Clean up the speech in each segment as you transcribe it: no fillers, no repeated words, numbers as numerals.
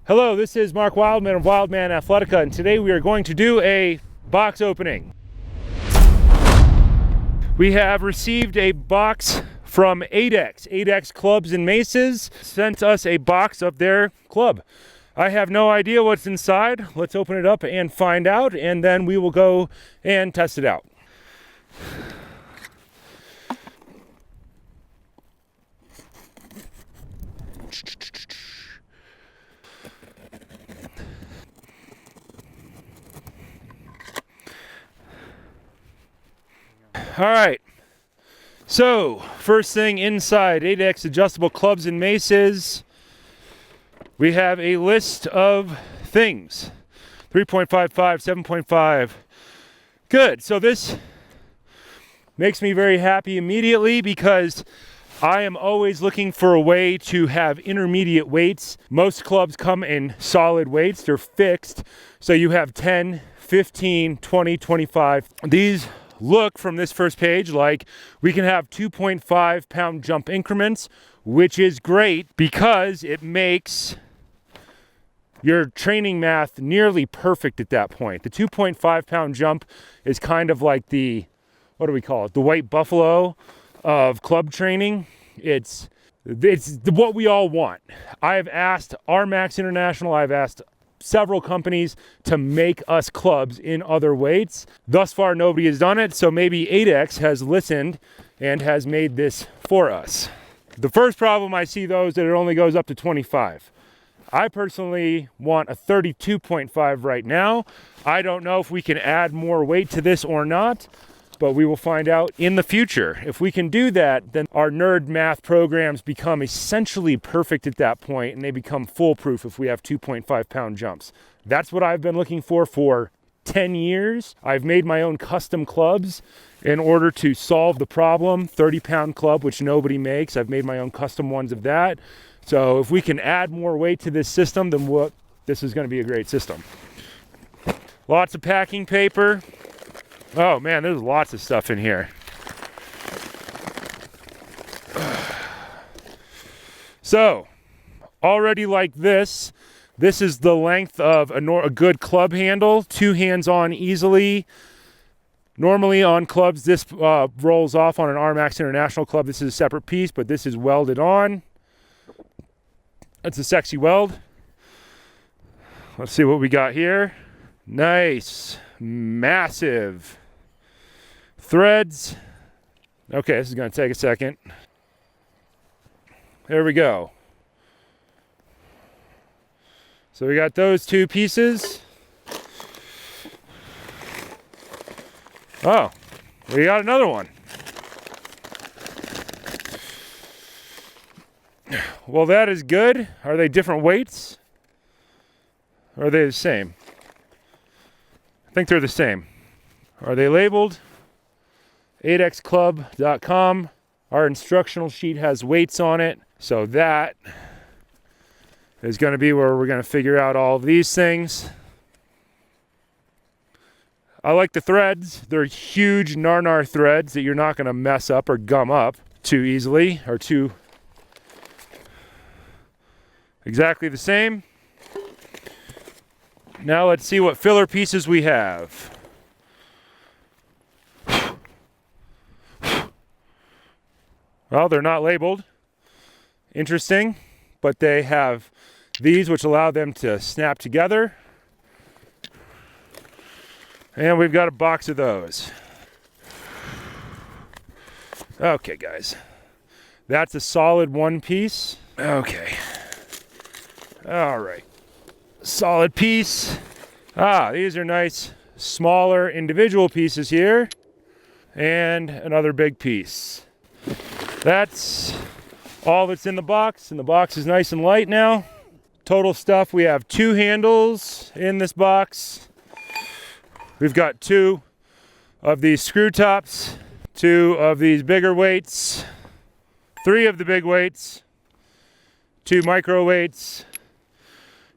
Hello, this is Mark Wildman of Wildman Athletica, and today we are going to do a box opening. We have received a box from Adex. Adex Clubs and Maces sent us a box of their club. I have no idea what's inside. Let's open it up and find out, and then we will go and test it out. All right, so first thing inside Adex adjustable clubs and maces, we have a list of things. 3.55, 7.5. Good, so this makes me very happy immediately because I am always looking for a way to have intermediate weights. Most clubs come in solid weights, they're fixed. So you have 10, 15, 20, 25. These look from this first page like we can have 2.5 pound jump increments, which is great because it makes your training math nearly perfect at that point. The 2.5 pound jump is kind of like the, what do we call it? The white buffalo of club training. It's what we all want. I've asked Max International, I've asked several companies to make us clubs in other weights. Thus far, nobody has done it, so maybe Adex has listened and has made this for us. The first problem I see, though, is that it only goes up to 25. I personally want a 32.5 right now. I don't know if we can add more weight to this or not, but we will find out in the future. If we can do that, then our nerd math programs become essentially perfect at that point, and they become foolproof if we have 2.5 pound jumps. That's what I've been looking for 10 years. I've made my own custom clubs in order to solve the problem. 30 pound club, which nobody makes. I've made my own custom ones of that. So if we can add more weight to this system, then this is going to be a great system. Lots of packing paper. Oh man, there's lots of stuff in here. So, already like this is the length of a good club handle, 2 hands on easily. Normally on clubs, this rolls off. On an Max International club, this is a separate piece, but this is welded on. That's a sexy weld. Let's see what we got here. Nice, massive threads. Okay, this is going to take a second. There we go. So we got those 2 pieces. Oh, we got another one. Well, that is good. Are they different weights? Or are they the same? I think they're the same. Are they labeled? adexclub.com. Our instructional sheet has weights on it, so that is going to be where we're going to figure out all of these things. I like the threads. They're huge Narnar threads that you're not going to mess up or gum up too easily, or too exactly the same. Now let's see what filler pieces we have. Well, they're not labeled. Interesting, but they have these which allow them to snap together. And we've got a box of those. Okay, guys. That's a solid 1 piece. Okay. All right. Solid piece. These are nice, smaller individual pieces here. And another big piece. That's all that's in the box, and the box is nice and light now. Total stuff, we have 2 handles in this box. We've got 2 of these screw tops, 2 of these bigger weights, 3 of the big weights, 2 micro weights,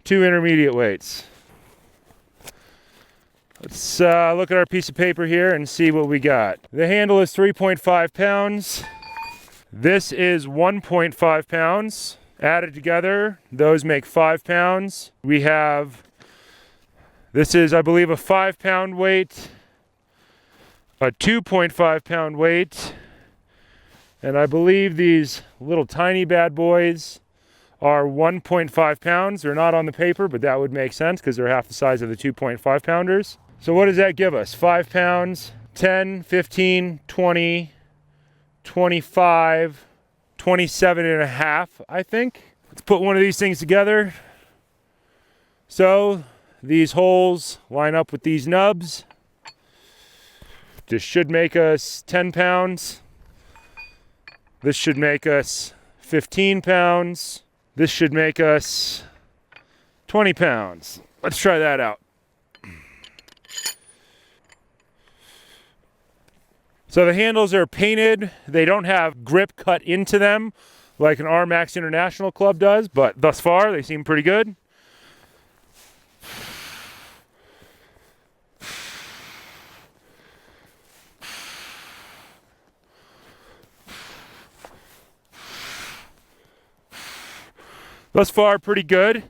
2 intermediate weights. Let's look at our piece of paper here and see what we got. The handle is 3.5 pounds. This is 1.5 pounds. Added together, those make 5 pounds. We have, this is, I believe, a 5-pound weight, a 2.5 pound weight, and I believe these little tiny bad boys are 1.5 pounds. They're not on the paper, but that would make sense because they're half the size of the 2.5 pounders. So what does that give us? 5 pounds, 10, 15, 20, 25, 27 and a half, I think. Let's put one of these things together. So these holes line up with these nubs. This should make us 10 pounds. This should make us 15 pounds. This should make us 20 pounds. Let's try that out. So the handles are painted. They don't have grip cut into them like an R-Max International club does, but thus far they seem pretty good. Thus far, pretty good.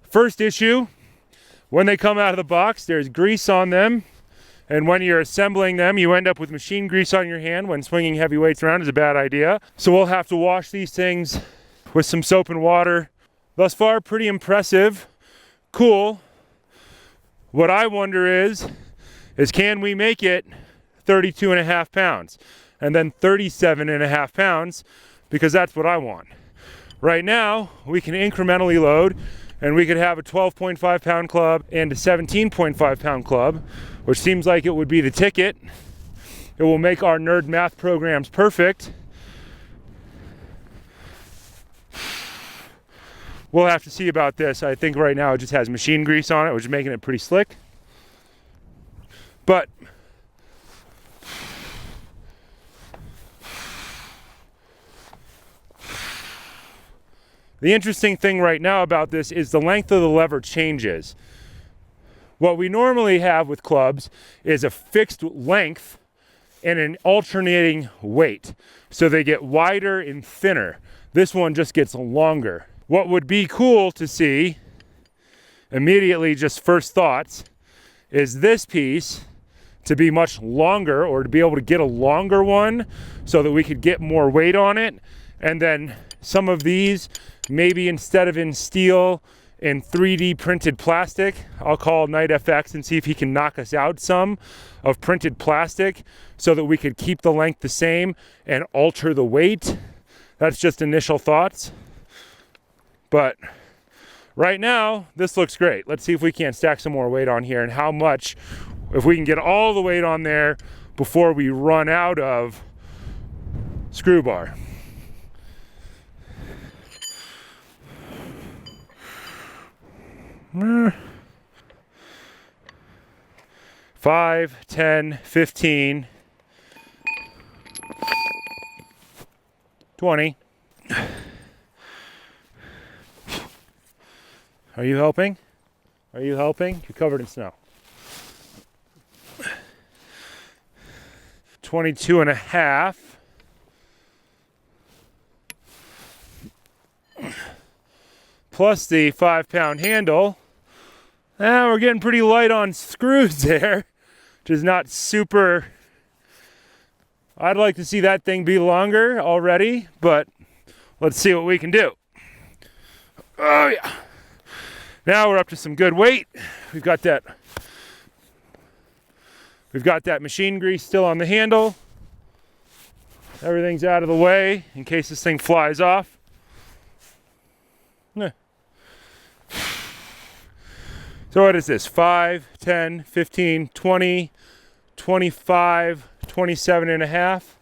First issue, when they come out of the box, there's grease on them. And when you're assembling them, you end up with machine grease on your hand when swinging heavy weights around is a bad idea. So we'll have to wash these things with some soap and water. Thus far, pretty impressive. Cool. What I wonder is can we make it 32 and a half pounds? And then 37 and a half pounds, because that's what I want. Right now, we can incrementally load, and we could have a 12.5 pound club and a 17.5 pound club, which seems like it would be the ticket. It will make our nerd math programs perfect. We'll have to see about this. I think right now it just has machine grease on it, which is making it pretty slick. But the interesting thing right now about this is the length of the lever changes. What we normally have with clubs is a fixed length and an alternating weight. So they get wider and thinner. This one just gets longer. What would be cool to see, immediately just first thoughts, is this piece to be much longer, or to be able to get a longer one so that we could get more weight on it. And then some of these, maybe instead of in steel, in 3D printed plastic. I'll call Night FX and see if he can knock us out some of printed plastic so that we could keep the length the same and alter the weight. That's just initial thoughts. But right now, this looks great. Let's see if we can't stack some more weight on here and how much, if we can get all the weight on there before we run out of screw bar. Five, 10, 15, 20. Are you helping? Are you helping? You're covered in snow. 22 and a half. Plus the 5-pound handle. We're getting pretty light on screws there, which is not super. I'd like to see that thing be longer already, but let's see what we can do. Oh yeah. Now we're up to some good weight. We've got that machine grease still on the handle. Everything's out of the way in case this thing flies off. So what is this? 5, 10, 15, 20, 25, 27 and a half.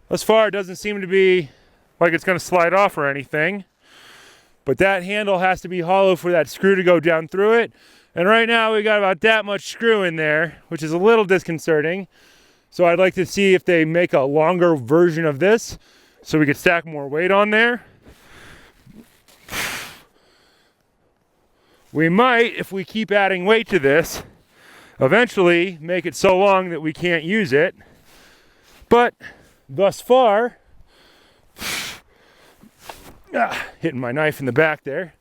Thus far, it doesn't seem to be like it's going to slide off or anything. But that handle has to be hollow for that screw to go down through it. And right now, we got about that much screw in there, which is a little disconcerting. So I'd like to see if they make a longer version of this so we could stack more weight on there. We might, if we keep adding weight to this, eventually make it so long that we can't use it. But thus far, hitting my knife in the back there.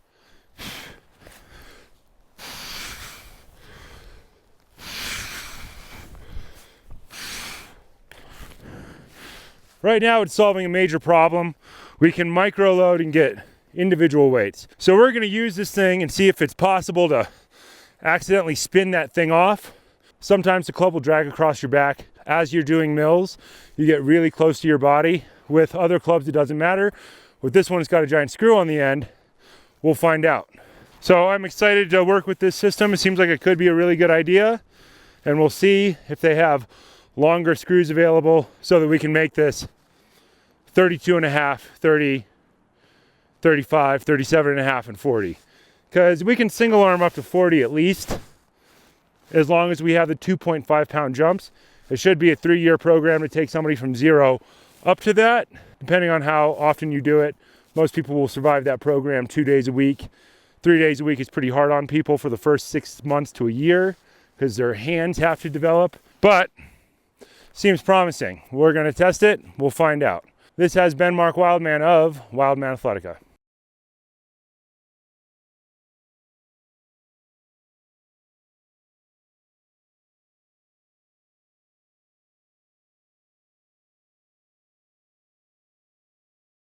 Right now it's solving a major problem. We can micro load and get individual weights. So we're gonna use this thing and see if it's possible to accidentally spin that thing off. Sometimes the club will drag across your back as you're doing mills. You get really close to your body. With other clubs, it doesn't matter. With this one, it's got a giant screw on the end. We'll find out. So I'm excited to work with this system. It seems like it could be a really good idea. And we'll see if they have longer screws available so that we can make this 32 and a half, 30, 35, 37 and a half, and 40. Because we can single arm up to 40 at least, as long as we have the 2.5 pound jumps. It should be a 3-year program to take somebody from 0 up to that, depending on how often you do it. Most people will survive that program 2 days a week. 3 days a week is pretty hard on people for the first 6 months to a year because their hands have to develop, but seems promising. We're gonna test it, we'll find out. This has been Mark Wildman of Wildman Athletica.